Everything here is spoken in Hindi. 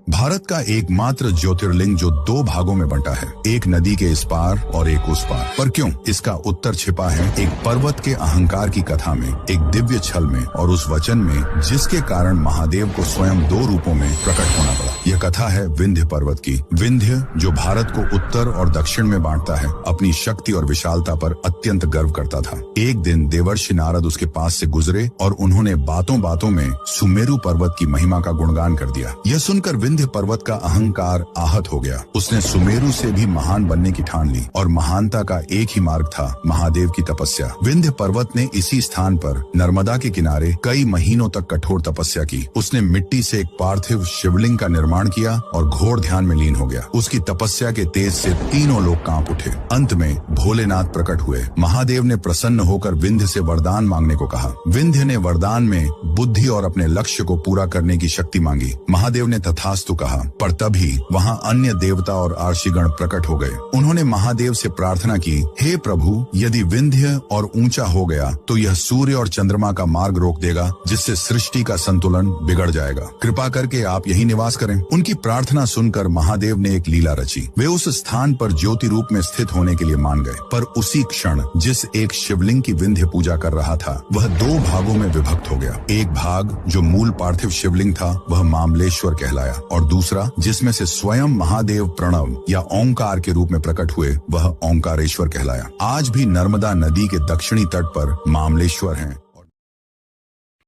भारत का एकमात्र ज्योतिर्लिंग जो दो भागों में बंटा है, एक नदी के इस पार और एक उस पार। पर क्यों? इसका उत्तर छिपा है एक पर्वत के अहंकार की कथा में, एक दिव्य छल में और उस वचन में जिसके कारण महादेव को स्वयं दो रूपों में प्रकट होना पड़ा। यह कथा है विंध्य पर्वत की। विंध्य जो भारत को उत्तर और दक्षिण में बांटता है, अपनी शक्ति और विशालता पर अत्यंत गर्व करता था। एक दिन देवर्षि नारद उसके पास से गुजरे और उन्होंने बातों बातों में सुमेरु पर्वत की महिमा का गुणगान कर दिया। यह सुनकर विंध्य पर्वत का अहंकार आहत हो गया। उसने सुमेरु से भी महान बनने की ठान ली और महानता का एक ही मार्ग था, महादेव की तपस्या। विंध्य पर्वत ने इसी स्थान पर नर्मदा के किनारे कई महीनों तक कठोर तपस्या की। उसने मिट्टी से एक पार्थिव शिवलिंग का निर्माण किया और घोर ध्यान में लीन हो गया। उसकी तपस्या के तेज से तीनों लोग कांप उठे। अंत में भोलेनाथ प्रकट हुए। महादेव ने प्रसन्न होकर विंध्य से वरदान मांगने को कहा। विंध्य ने वरदान में बुद्धि और अपने लक्ष्य को पूरा करने की शक्ति मांगी। महादेव ने तथास्तु कहा, पर तभी वहां अन्य देवता और आर्षिगण प्रकट हो गए। उन्होंने महादेव से प्रार्थना की, हे प्रभु, यदि विंध्य और ऊंचा हो गया तो यह सूर्य और चंद्रमा का मार्ग रोक देगा, जिससे सृष्टि का संतुलन बिगड़ जाएगा। कृपा करके आप यही निवास करें। उनकी प्रार्थना सुनकर महादेव ने एक लीला रची। वे उस स्थान पर ज्योति रूप में स्थित होने के लिए मान गए। पर उसी क्षण जिस एक शिवलिंग की विंध्य पूजा कर रहा था, वह दो भागों में विभक्त हो गया। एक भाग जो मूल पार्थिव शिवलिंग था, वह मामलेश्वर कहलाया, और दूसरा जिसमें से स्वयं महादेव प्रणव या ओंकार के रूप में प्रकट हुए, वह ओंकारेश्वर कहलाया। आज भी नर्मदा नदी के दक्षिणी तट पर मामलेश्वर हैं।